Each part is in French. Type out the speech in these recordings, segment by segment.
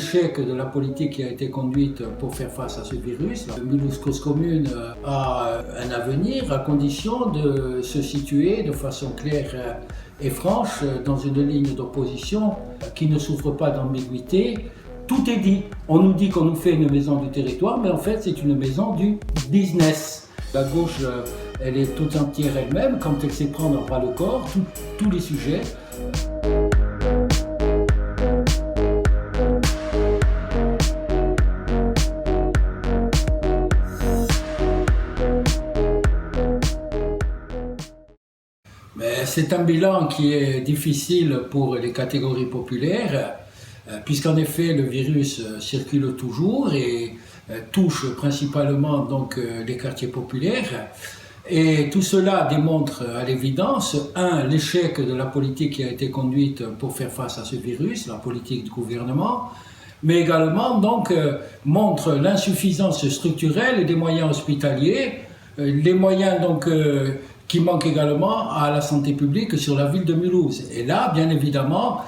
l'échec de la politique qui a été conduite pour faire face à ce virus. Mulhouse Cause Commune a un avenir à condition de se situer de façon claire et franche dans une ligne d'opposition qui ne souffre pas d'ambiguïté. Tout est dit. On nous dit qu'on nous fait une maison du territoire, mais en fait c'est une maison du business. La gauche, elle est toute entière elle-même quand elle sait prendre à bras le corps tous les sujets. Mais c'est un bilan qui est difficile pour les catégories populaires, puisqu'en effet le virus circule toujours et touche principalement donc les quartiers populaires. Et tout cela démontre à l'évidence, l'échec de la politique qui a été conduite pour faire face à ce virus, la politique du gouvernement, mais également donc montre l'insuffisance structurelle des moyens hospitaliers, les moyens donc qui manquent également à la santé publique sur la ville de Mulhouse. Et là, bien évidemment,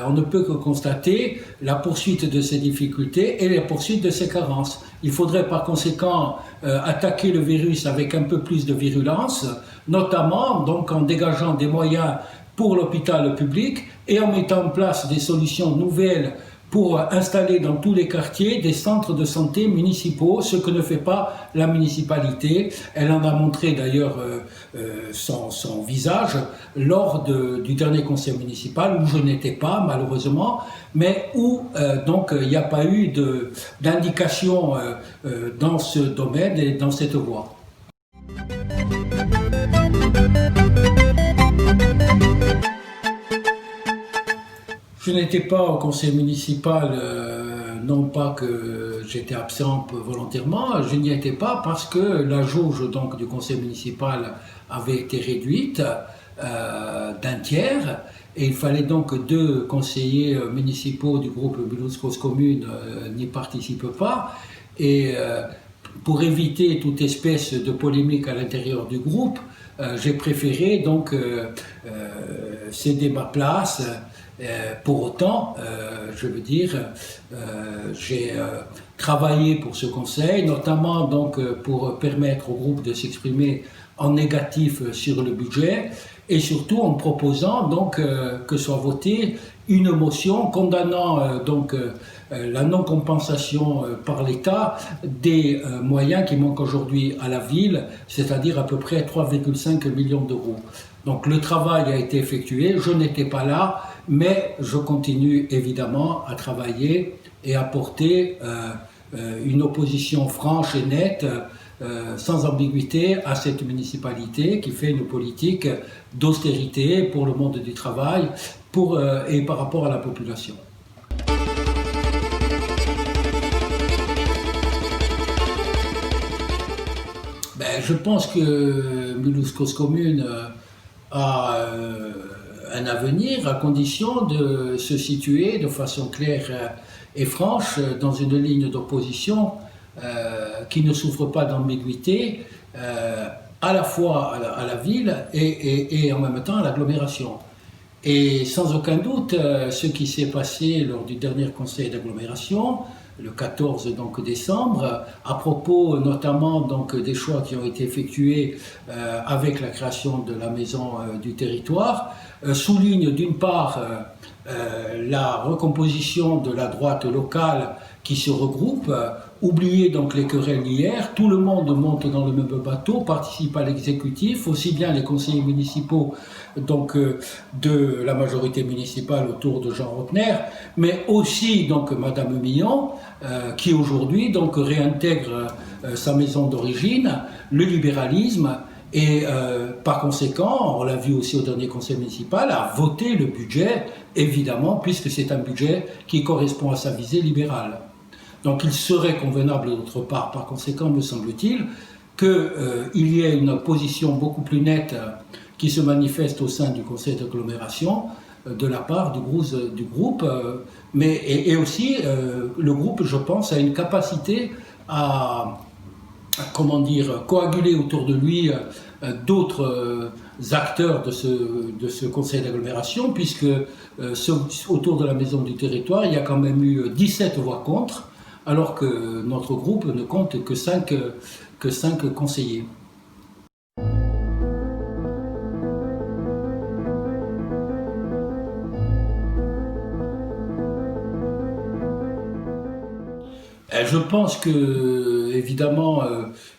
on ne peut que constater la poursuite de ces difficultés et la poursuite de ces carences. Il faudrait par conséquent attaquer le virus avec un peu plus de virulence, notamment donc en dégageant des moyens pour l'hôpital public et en mettant en place des solutions nouvelles pour installer dans tous les quartiers des centres de santé municipaux, ce que ne fait pas la municipalité. Elle en a montré d'ailleurs son visage lors du dernier conseil municipal où je n'étais pas malheureusement, mais où donc il n'y a pas eu d'indication dans ce domaine et dans cette voie. Je n'étais pas au conseil municipal, non pas que j'étais absent volontairement, je n'y étais pas parce que la jauge donc, du conseil municipal avait été réduite d'un tiers et il fallait donc 2 conseillers municipaux du groupe Mulhouse Cause Commune n'y participent pas. Et pour éviter toute espèce de polémique à l'intérieur du groupe, j'ai préféré donc céder ma place. Pour autant, je veux dire, j'ai travaillé pour ce conseil, notamment donc pour permettre au groupe de s'exprimer en négatif sur le budget et surtout en proposant donc que soit votée une motion condamnant donc la non-compensation par l'État des moyens qui manquent aujourd'hui à la ville, c'est-à-dire à peu près 3,5 millions d'euros. Donc le travail a été effectué, je n'étais pas là, mais je continue évidemment à travailler et à porter une opposition franche et nette, sans ambiguïté, à cette municipalité qui fait une politique d'austérité pour le monde du travail et par rapport à la population. Je pense que Mulhouse Cause Commune a un avenir à condition de se situer de façon claire et franche dans une ligne d'opposition qui ne souffre pas d'ambiguïté à la fois à la ville et en même temps à l'agglomération. Et sans aucun doute, ce qui s'est passé lors du dernier conseil d'agglomération, le 14 donc, décembre, à propos notamment donc, des choix qui ont été effectués avec la création de la maison du territoire, souligne d'une part la recomposition de la droite locale qui se regroupe, oubliez donc les querelles d'hier, tout le monde monte dans le même bateau, participe à l'exécutif, aussi bien les conseillers municipaux donc, de la majorité municipale autour de Jean Rotner, mais aussi donc Madame Millon, qui aujourd'hui donc réintègre sa maison d'origine, le libéralisme, et par conséquent, on l'a vu aussi au dernier conseil municipal, a voté le budget, évidemment, puisque c'est un budget qui correspond à sa visée libérale. Donc il serait convenable d'autre part, par conséquent, me semble-t-il, qu'il y ait une position beaucoup plus nette qui se manifeste au sein du conseil d'agglomération de la part du groupe, et aussi le groupe, je pense, a une capacité à comment dire, coaguler autour de lui d'autres acteurs de ce conseil d'agglomération, puisque autour de la maison du territoire, il y a quand même eu 17 voix contre, alors que notre groupe ne compte que 5 conseillers. Je pense que, évidemment,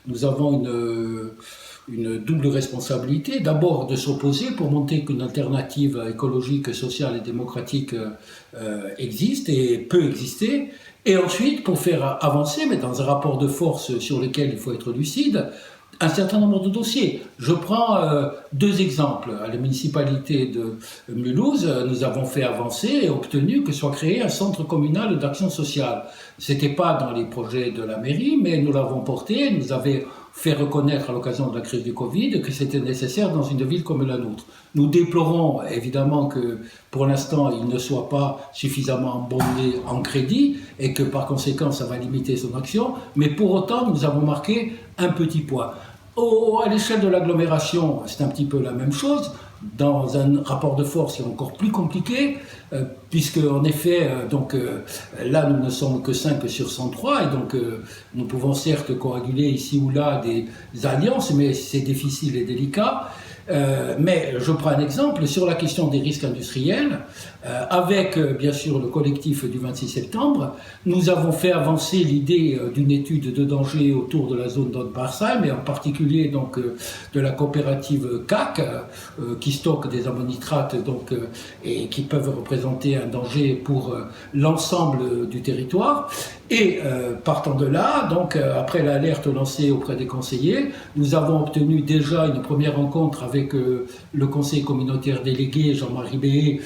nous avons une double responsabilité. D'abord, de s'opposer pour montrer qu'une alternative écologique, sociale et démocratique existe et peut exister. Et ensuite, pour faire avancer, mais dans un rapport de force sur lequel il faut être lucide, un certain nombre de dossiers. Je prends 2 exemples. À la municipalité de Mulhouse, nous avons fait avancer et obtenu que soit créé un centre communal d'action sociale. Ce n'était pas dans les projets de la mairie, mais nous l'avons porté, nous avons fait reconnaître à l'occasion de la crise du Covid que c'était nécessaire dans une ville comme la nôtre. Nous déplorons évidemment que pour l'instant il ne soit pas suffisamment abondé en crédit et que par conséquent ça va limiter son action, mais pour autant nous avons marqué un petit point. À l'échelle de l'agglomération, c'est un petit peu la même chose. Dans un rapport de force, c'est encore plus compliqué, puisque en effet, là, nous ne sommes que 5 sur 103, et donc nous pouvons certes coaguler ici ou là des alliances, mais c'est difficile et délicat. Mais je prends un exemple sur la question des risques industriels. Avec bien sûr le collectif du 26 septembre, nous avons fait avancer l'idée d'une étude de danger autour de la zone d'Odd-Barsheim, et en particulier donc de la coopérative CAC qui stocke des ammonitrates et qui peuvent représenter un danger pour l'ensemble du territoire. Et partant de là, donc après l'alerte lancée auprès des conseillers, nous avons obtenu déjà une première rencontre avec le conseil communautaire délégué Jean-Marie Béhet,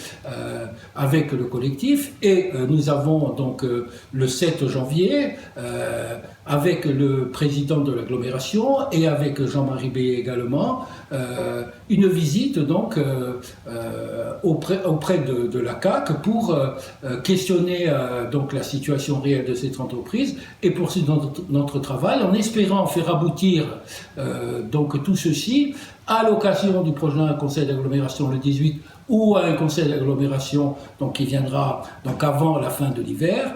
avec le collectif, et nous avons donc le 7 janvier avec le président de l'agglomération et avec Jean-Marie Béhet également une visite donc auprès de la CAC pour questionner donc la situation réelle de cette entreprise et poursuivre notre travail en espérant faire aboutir donc tout ceci à l'occasion du prochain conseil d'agglomération le 18 ou à un conseil d'agglomération donc qui viendra donc avant la fin de l'hiver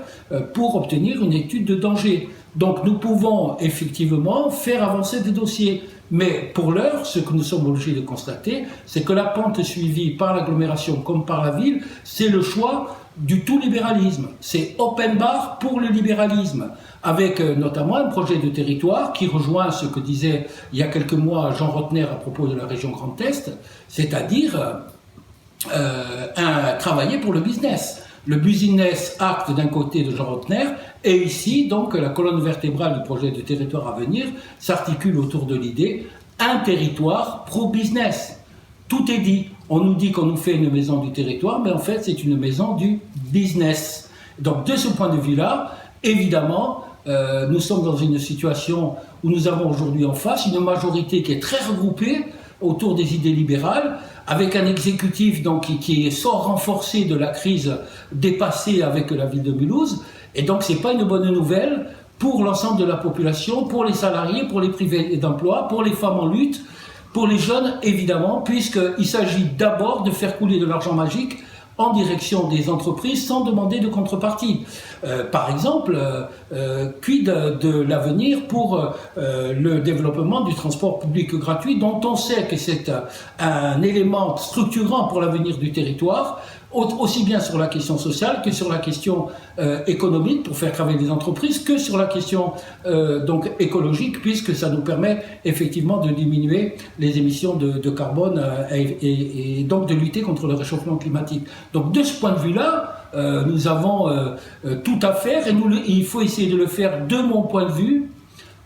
pour obtenir une étude de danger. Donc nous pouvons effectivement faire avancer des dossiers. Mais pour l'heure, ce que nous sommes obligés de constater, c'est que la pente suivie par l'agglomération comme par la ville, c'est le choix du tout libéralisme. C'est open bar pour le libéralisme, avec notamment un projet de territoire qui rejoint ce que disait il y a quelques mois Jean Rotner à propos de la région Grand Est, c'est-à-dire travailler pour le business. Le Business Act d'un côté de Jean Rotner, et ici, donc, la colonne vertébrale du projet de territoire à venir s'articule autour de l'idée un territoire pro-business. Tout est dit. On nous dit qu'on nous fait une maison du territoire, mais en fait, c'est une maison du business. Donc, de ce point de vue-là, évidemment, nous sommes dans une situation où nous avons aujourd'hui en face une majorité qui est très regroupée autour des idées libérales, avec un exécutif donc, qui sort renforcé de la crise dépassée avec la ville de Mulhouse. Et donc, ce n'est pas une bonne nouvelle pour l'ensemble de la population, pour les salariés, pour les privés d'emploi, pour les femmes en lutte, pour les jeunes, évidemment, puisqu'il s'agit d'abord de faire couler de l'argent magique en direction des entreprises sans demander de contrepartie. Par exemple, quid de l'avenir pour le développement du transport public gratuit dont on sait que c'est un élément structurant pour l'avenir du territoire, aussi bien sur la question sociale que sur la question économique pour faire travailler les entreprises, que sur la question donc écologique, puisque ça nous permet effectivement de diminuer les émissions de carbone et donc de lutter contre le réchauffement climatique. Donc de ce point de vue-là, nous avons tout à faire et il faut essayer de le faire de mon point de vue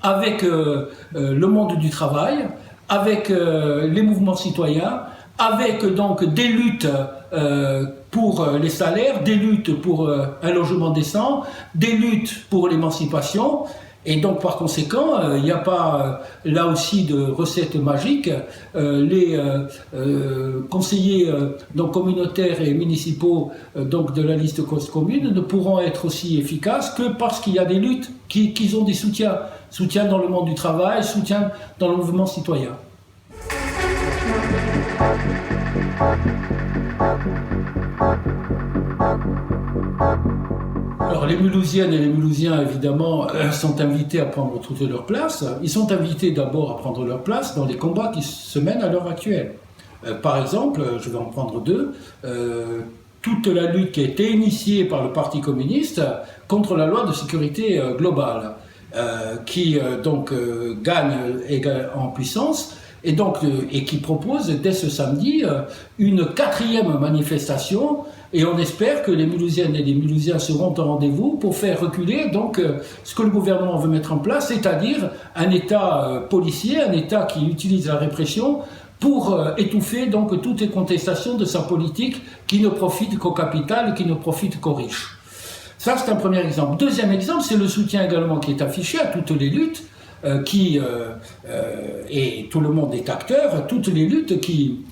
avec le monde du travail, avec les mouvements citoyens, avec donc des luttes pour les salaires, des luttes pour un logement décent, des luttes pour l'émancipation Et donc, par conséquent, il n'y a pas là aussi de recette magique. Les conseillers donc communautaires et municipaux donc de la liste cause commune ne pourront être aussi efficaces que parce qu'il y a des luttes qui ont des soutiens. Soutien dans le monde du travail, soutien dans le mouvement citoyen. Alors les Mulhousiennes et les Mulhousiens, évidemment, sont invités à prendre toute leur place. Ils sont invités d'abord à prendre leur place dans les combats qui se mènent à l'heure actuelle. Par exemple, je vais en prendre deux, toute la lutte qui a été initiée par le Parti communiste contre la loi de sécurité globale, qui donc gagne en puissance. Et qui propose dès ce samedi une 4e manifestation, et on espère que les Mulhousiennes et les Mulhousiens seront au rendez-vous pour faire reculer donc ce que le gouvernement veut mettre en place, c'est-à-dire un État policier, un État qui utilise la répression pour étouffer donc toutes les contestations de sa politique qui ne profite qu'au capital, qui ne profite qu'aux riches. Ça, c'est un premier exemple. Deuxième exemple, c'est le soutien également qui est affiché à toutes les luttes et tout le monde est acteur, toutes les luttes qui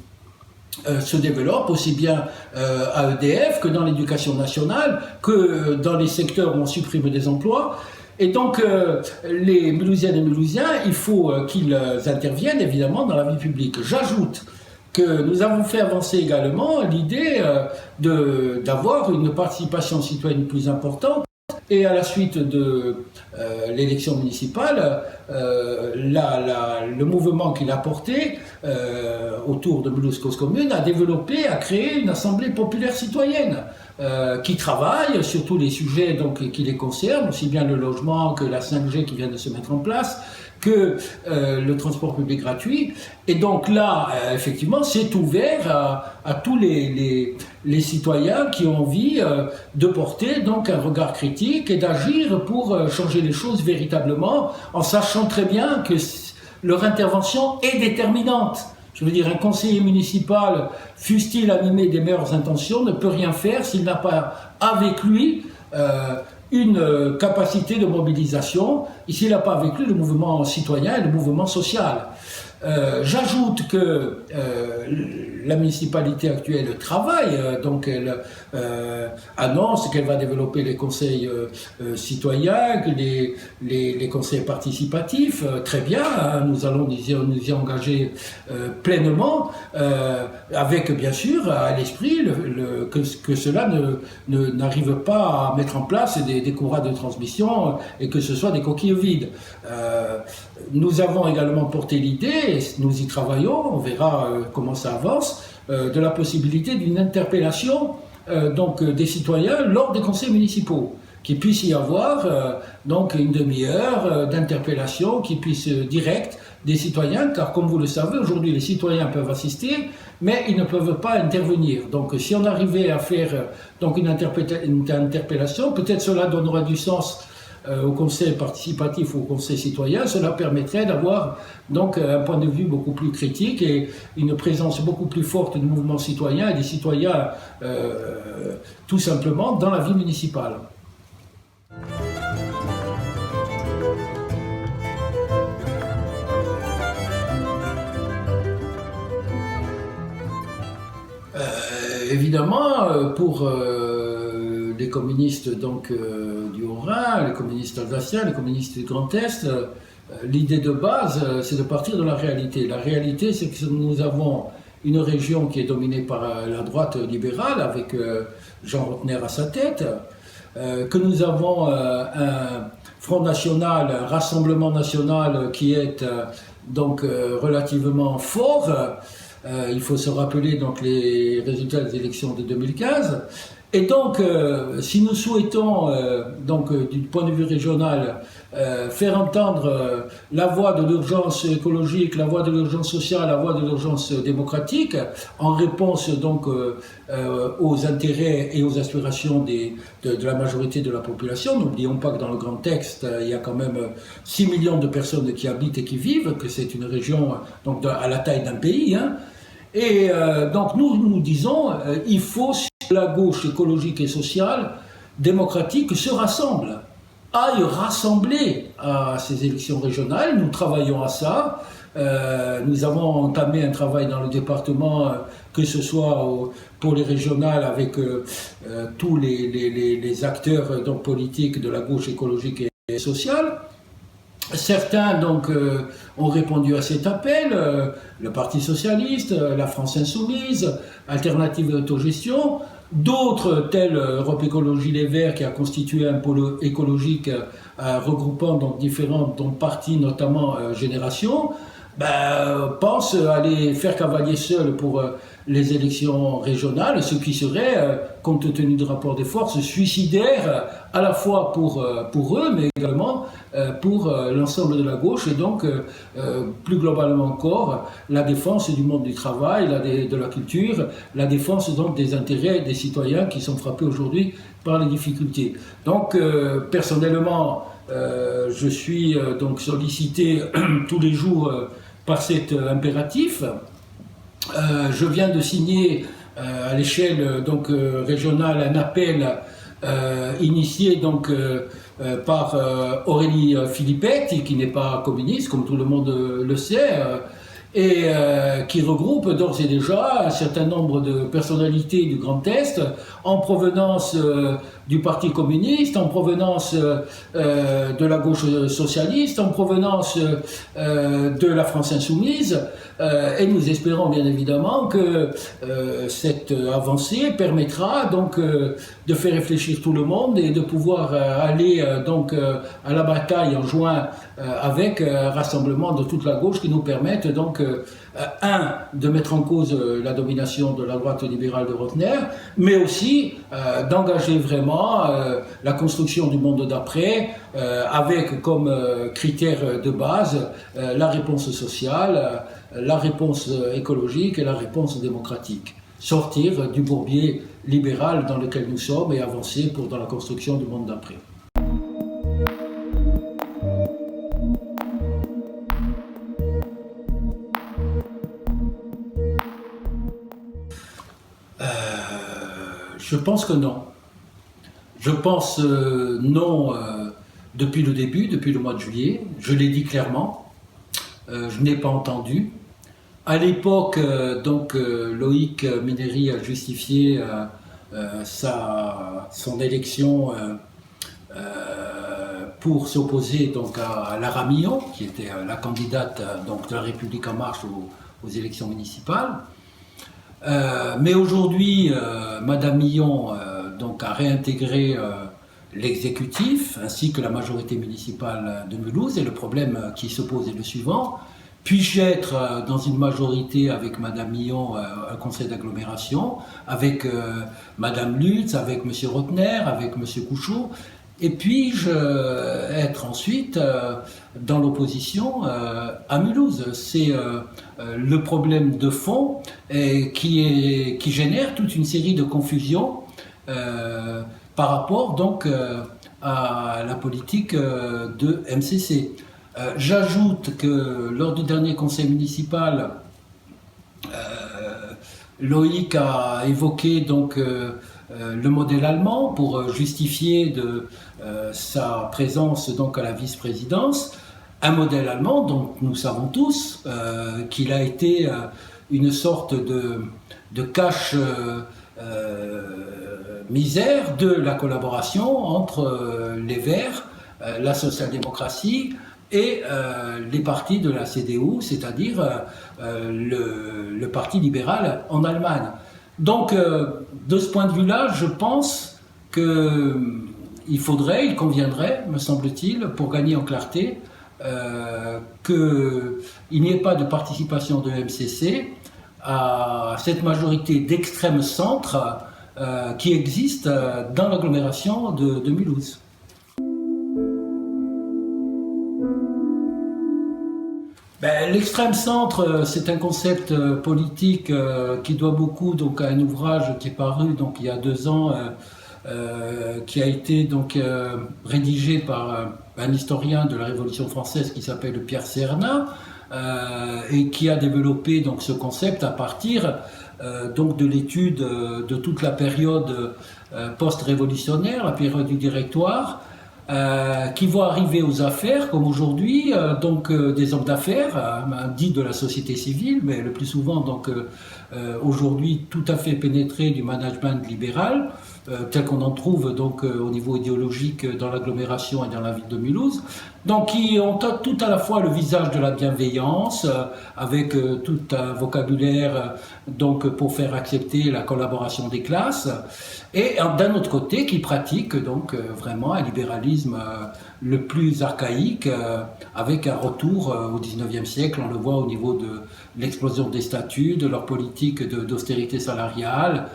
se développent aussi bien à EDF que dans l'éducation nationale, que dans les secteurs où on supprime des emplois. Et donc, les Mulhousiennes et Mulhousiens, il faut qu'ils interviennent évidemment dans la vie publique. J'ajoute que nous avons fait avancer également l'idée d'avoir une participation citoyenne plus importante. Et à la suite de l'élection municipale, le mouvement qu'il a porté autour de Mulhouse Cause Commune a développé, a créé une assemblée populaire citoyenne qui travaille sur tous les sujets donc, qui les concernent, aussi bien le logement que la 5G qui vient de se mettre en place, que le transport public gratuit. Et donc là, effectivement, c'est ouvert à tous les citoyens qui ont envie de porter donc un regard critique et d'agir pour changer les choses véritablement, en sachant très bien que leur intervention est déterminante. Je veux dire, un conseiller municipal, fût-il animé des meilleures intentions, ne peut rien faire s'il n'a pas avec lui une capacité de mobilisation, et s'il n'a pas avec lui le mouvement citoyen et le mouvement social. J'ajoute que la municipalité actuelle travaille, donc elle annonce qu'elle va développer les conseils citoyens, les conseils participatifs, très bien, hein, nous allons nous y engager pleinement, avec bien sûr à l'esprit que cela n'arrive pas à mettre en place des courroies de transmission et que ce soit des coquilles vides. Nous avons également porté l'idée, et nous y travaillons, on verra comment ça avance, de la possibilité d'une interpellation donc, des citoyens lors des conseils municipaux, qu'il puisse y avoir donc une demi-heure d'interpellation qui puisse directe des citoyens, car comme vous le savez, aujourd'hui les citoyens peuvent assister, mais ils ne peuvent pas intervenir. Donc si on arrivait à faire donc, une interpellation, peut-être cela donnera du sens au conseil participatif ou au conseil citoyen, cela permettrait d'avoir donc un point de vue beaucoup plus critique et une présence beaucoup plus forte du mouvement citoyen et des citoyens tout simplement dans la vie municipale. Évidemment, pour les communistes donc, du Haut-Rhin, les communistes alsaciens, les communistes du Grand Est, l'idée de base, c'est de partir de la réalité. La réalité, c'est que nous avons une région qui est dominée par la droite libérale, avec Jean Rotner à sa tête, que nous avons un Front National, un Rassemblement National qui est donc relativement fort. Il faut se rappeler donc les résultats des élections de 2015. Et donc, si nous souhaitons, donc, du point de vue régional, faire entendre la voix de l'urgence écologique, la voix de l'urgence sociale, la voix de l'urgence démocratique, en réponse donc aux intérêts et aux aspirations de la majorité de la population, n'oublions pas que dans le grand texte, il y a quand même 6 millions de personnes qui habitent et qui vivent, que c'est une région donc, à la taille d'un pays, hein. Et donc nous disons, il faut que la gauche écologique et sociale, démocratique, se rassemble aille rassembler à ces élections régionales. Nous travaillons à ça. Nous avons entamé un travail dans le département, que ce soit pour les régionales avec tous les acteurs donc, politiques de la gauche écologique et sociale. Certains donc ont répondu à cet appel, le Parti socialiste, la France insoumise, Alternative et Autogestion. D'autres, tels Europe Écologie Les Verts, qui a constitué un pôle écologique regroupant donc différents partis, notamment Génération, pensent aller faire cavalier seul pour les élections régionales, ce qui serait, compte tenu du rapport des forces, suicidaire à la fois pour eux, mais également pour l'ensemble de la gauche, et donc plus globalement encore la défense du monde du travail, de la culture, la défense donc des intérêts des citoyens qui sont frappés aujourd'hui par les difficultés. Donc personnellement, je suis donc sollicité tous les jours par cet impératif. Je viens de signer à l'échelle donc régionale un appel initié donc par Aurélie Filippetti, qui n'est pas communiste, comme tout le monde le sait, et qui regroupe d'ores et déjà un certain nombre de personnalités du Grand Est en provenance du Parti communiste, en provenance de la gauche socialiste, en provenance de la France insoumise, et nous espérons bien évidemment que cette avancée permettra donc de faire réfléchir tout le monde et de pouvoir aller donc à la bataille en juin avec un rassemblement de toute la gauche qui nous permette donc de mettre en cause la domination de la droite libérale de Rotner, mais aussi d'engager vraiment la construction du monde d'après, avec comme critère de base la réponse sociale, la réponse écologique et la réponse démocratique. Sortir du bourbier libéral dans lequel nous sommes et avancer dans la construction du monde d'après. Je pense que non. Je pense non depuis le début, depuis le mois de juillet. Je l'ai dit clairement. Je n'ai pas entendu. À l'époque, donc Loïc Mineri a justifié son élection pour s'opposer donc à Lara Millon, qui était la candidate donc de la République en marche aux élections municipales. Mais aujourd'hui, Madame Millon donc a réintégré l'exécutif ainsi que la majorité municipale de Mulhouse, et le problème qui se pose est le suivant: puis-je être dans une majorité avec Madame Millon, un conseil d'agglomération, avec Madame Lutz, avec Monsieur Rotner, avec Monsieur Couchot, et puis-je être ensuite dans l'opposition à Mulhouse? C'est le problème de fond qui génère toute une série de confusions par rapport donc à la politique de MCC. J'ajoute que lors du dernier conseil municipal, Loïc a évoqué donc le modèle allemand pour justifier de sa présence donc à la vice-présidence. Un modèle allemand dont nous savons tous qu'il a été une sorte de cache misère de la collaboration entre les Verts, la social-démocratie et les partis de la CDU, c'est-à-dire le parti libéral en Allemagne. Donc, de ce point de vue-là, je pense qu'il conviendrait, me semble-t-il, pour gagner en clarté, qu'il n'y ait pas de participation de MCC à cette majorité d'extrême centre qui existe dans l'agglomération de Mulhouse. L'extrême centre, c'est un concept politique qui doit beaucoup donc, à un ouvrage qui est paru donc, il y a 2 ans, qui a été donc, rédigé par un historien de la Révolution française qui s'appelle Pierre Serna, et qui a développé donc, ce concept à partir donc, de l'étude de toute la période post-révolutionnaire, la période du Directoire, qui vont arriver aux affaires, comme aujourd'hui, des hommes d'affaires, dits de la société civile, mais le plus souvent aujourd'hui tout à fait pénétrés du management libéral, tel qu'on en trouve au niveau idéologique dans l'agglomération et dans la ville de Mulhouse, donc qui ont tout à la fois le visage de la bienveillance, avec tout un vocabulaire pour faire accepter la collaboration des classes, et d'un autre côté qui pratiquent vraiment un libéralisme le plus archaïque, avec un retour au XIXe siècle. On le voit au niveau de l'explosion des statuts, de leur politique d'austérité salariale,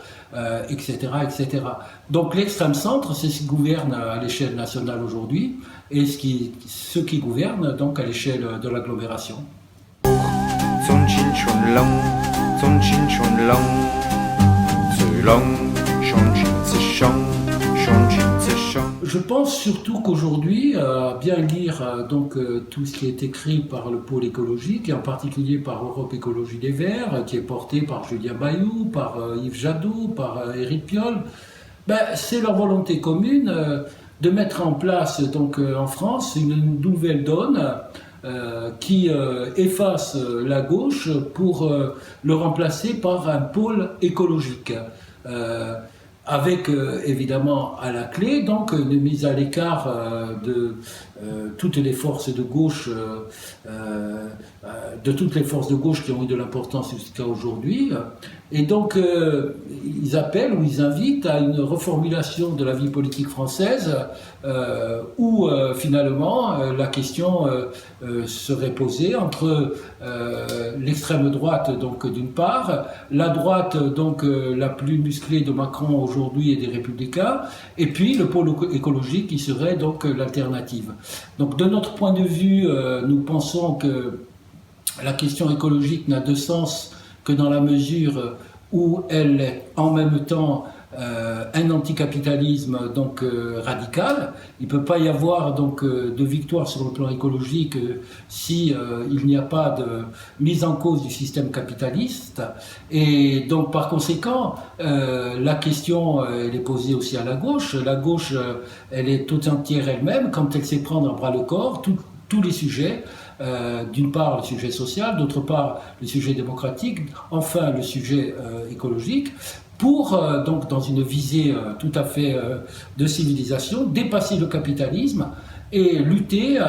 etc., etc. Donc l'extrême centre, c'est ce qui gouverne à l'échelle nationale aujourd'hui, et ce qui gouverne à l'échelle de l'agglomération. Je pense surtout qu'aujourd'hui, à bien lire tout ce qui est écrit par le pôle écologique, et en particulier par Europe Écologie des Verts, qui est porté par Julien Bayou, par Yves Jadot, par Éric Piolle, c'est leur volonté commune de mettre en place en France une nouvelle donne qui efface la gauche pour le remplacer par un pôle écologique. Avec évidemment à la clé une mise à l'écart de toutes les forces de gauche, qui ont eu de l'importance jusqu'à aujourd'hui, et ils appellent ou ils invitent à une reformulation de la vie politique française où finalement la question serait posée entre l'extrême droite d'une part, la droite la plus musclée de Macron aujourd'hui et des Républicains, et puis le pôle écologique qui serait l'alternative. Donc de notre point de vue, nous pensons que la question écologique n'a de sens que dans la mesure où elle est en même temps un anticapitalisme radical. Il ne peut pas y avoir de victoire sur le plan écologique si il n'y a pas de mise en cause du système capitaliste. Et donc par conséquent, la question elle est posée aussi à la gauche. La gauche, elle est tout entière elle-même quand elle sait prendre à bras le corps tous les sujets. D'une part le sujet social, d'autre part le sujet démocratique, enfin le sujet écologique, pour dans une visée tout à fait de civilisation, dépasser le capitalisme et lutter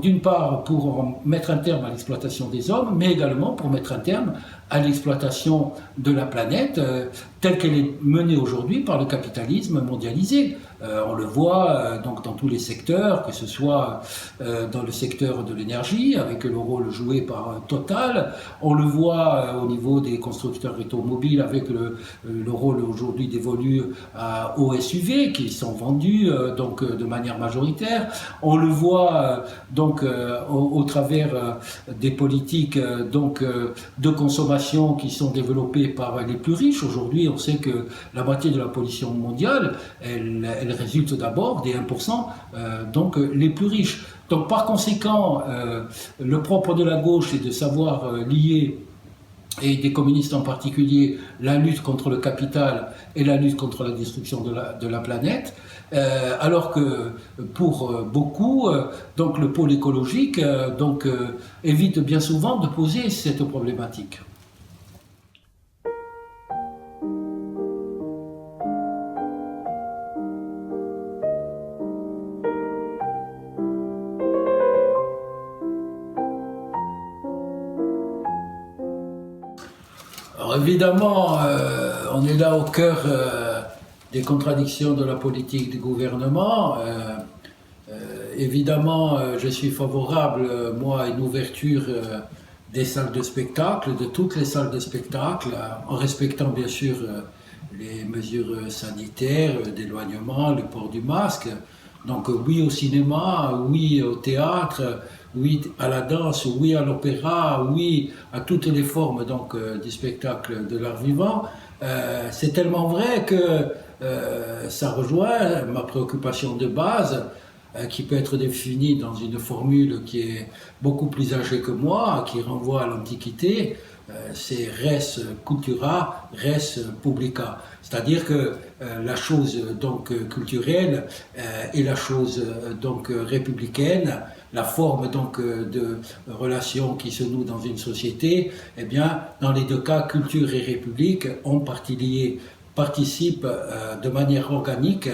d'une part pour mettre un terme à l'exploitation des hommes, mais également pour mettre un terme à l'exploitation de la planète telle qu'elle est menée aujourd'hui par le capitalisme mondialisé. On le voit dans tous les secteurs, que ce soit dans le secteur de l'énergie, avec le rôle joué par Total, on le voit au niveau des constructeurs automobiles, avec le rôle aujourd'hui dévolu aux SUV qui sont vendus de manière majoritaire. On le voit au travers des politiques de consommation qui sont développées par les plus riches. Aujourd'hui, on sait que la moitié de la pollution mondiale, elle résulte d'abord des 1%, les plus riches. Donc par conséquent, le propre de la gauche est de savoir lier, et des communistes en particulier, la lutte contre le capital et la lutte contre la destruction de la planète, alors que pour beaucoup, le pôle écologique évite bien souvent de poser cette problématique. Alors évidemment, on est là au cœur des contradictions de la politique du gouvernement. Évidemment, je suis favorable, moi, à une ouverture des salles de spectacle, de toutes les salles de spectacle, en respectant bien sûr les mesures sanitaires, d'éloignement, le port du masque. Donc oui au cinéma, oui au théâtre, oui à la danse, oui à l'opéra, oui à toutes les formes du spectacle de l'art vivant. C'est tellement vrai que ça rejoint ma préoccupation de base, qui peut être définie dans une formule qui est beaucoup plus âgée que moi, qui renvoie à l'Antiquité, c'est res cultura, res publica. C'est-à-dire que la chose donc culturelle et la chose donc républicaine, la forme donc de relation qui se noue dans une société, eh bien, dans les deux cas, culture et république ont participent de manière organique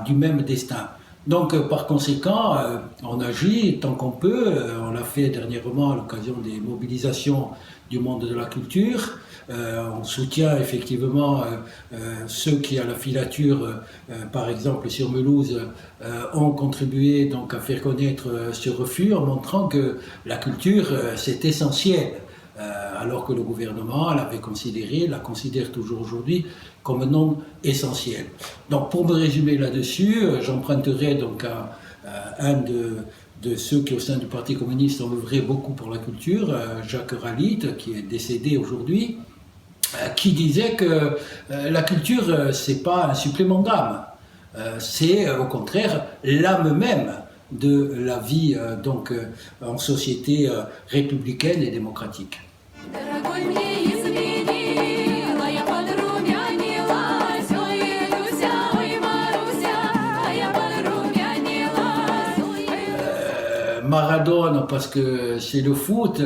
du même destin. Donc, par conséquent, on agit tant qu'on peut. On l'a fait dernièrement à l'occasion des mobilisations du monde de la culture. On soutient effectivement ceux qui, à la filature, par exemple sur Mulhouse, ont contribué donc à faire connaître ce refus en montrant que la culture, c'est essentiel. Alors que le gouvernement la considère toujours aujourd'hui comme non essentiel. Donc pour me résumer là-dessus, j'emprunterai donc à un de ceux qui au sein du Parti communiste ont œuvré beaucoup pour la culture, Jacques Ralit, qui est décédé aujourd'hui, qui disait que la culture c'est pas un supplément d'âme, c'est au contraire l'âme même de la vie donc en société républicaine et démocratique. Maradona parce que c'est le foot,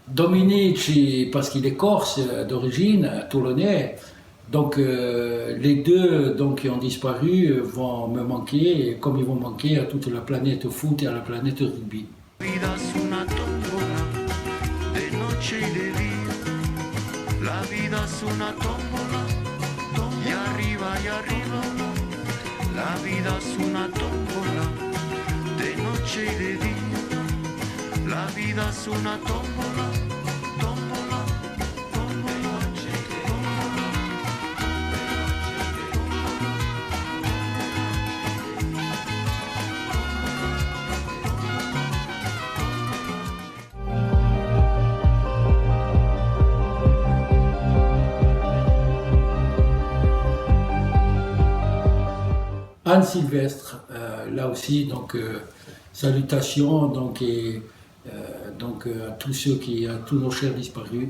Dominici parce qu'il est corse d'origine, toulonnais. Donc les deux donc, qui ont disparu vont me manquer, comme ils vont manquer à toute la planète foot et à la planète rugby. La vida es una tómbola, y arriba, la vida es una tómbola, de noche y de día, la vida es una tómbola, tómbola, tómbola, de noche y de Anne Sylvestre, là aussi, donc salutations donc, à tous à tous nos chers disparus.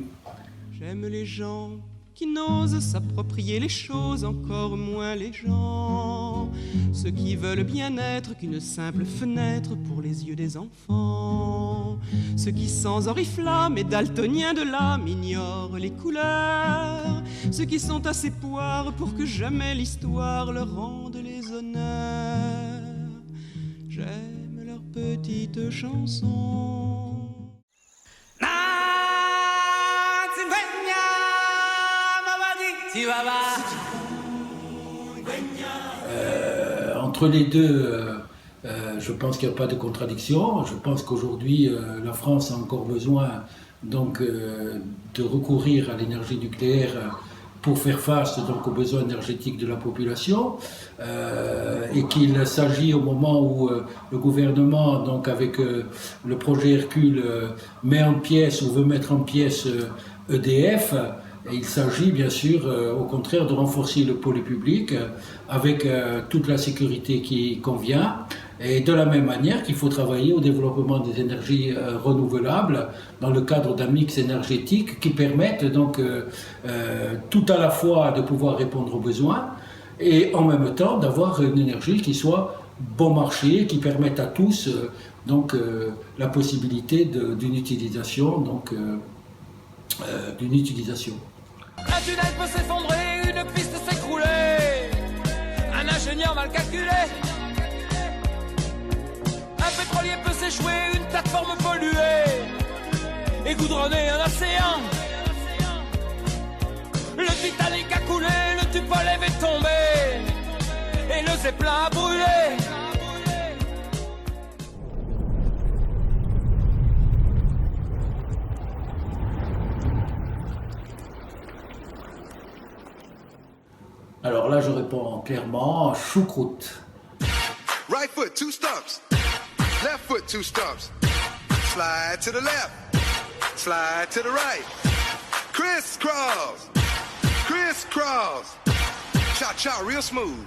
J'aime les gens qui n'osent s'approprier les choses, encore moins les gens, ceux qui veulent bien être qu'une simple fenêtre pour les yeux des enfants, ceux qui sans oriflamme et daltoniens de l'âme ignorent les couleurs, ceux qui sont assez poires pour que jamais l'histoire leur rende les honneurs. J'aime leurs petites chansons. Entre les deux, je pense qu'il n'y a pas de contradiction. Je pense qu'aujourd'hui, la France a encore besoin donc, de recourir à l'énergie nucléaire pour faire face donc, aux besoins énergétiques de la population et qu'il s'agit au moment où le gouvernement, donc, avec le projet Hercule, met en pièces ou veut mettre en pièces EDF. Et il s'agit bien sûr au contraire de renforcer le pôle public avec toute la sécurité qui convient et de la même manière qu'il faut travailler au développement des énergies renouvelables dans le cadre d'un mix énergétique qui permette donc tout à la fois de pouvoir répondre aux besoins et en même temps d'avoir une énergie qui soit bon marché, qui permette à tous donc la possibilité d'une utilisation d'une utilisation. Un tunnel peut s'effondrer, une piste s'écrouler, un ingénieur mal calculé. Un pétrolier peut s'échouer, une plateforme polluée, et goudronner un océan. Le Titanic a coulé, le Tupolev est tombé, et le Zeppelin a brûlé. Alors là, je réponds clairement, choucroute. Right foot, 2 stumps. Left foot, 2 stumps. Slide to the left. Slide to the right. Crisscross. Crisscross. Cha-cha, real smooth.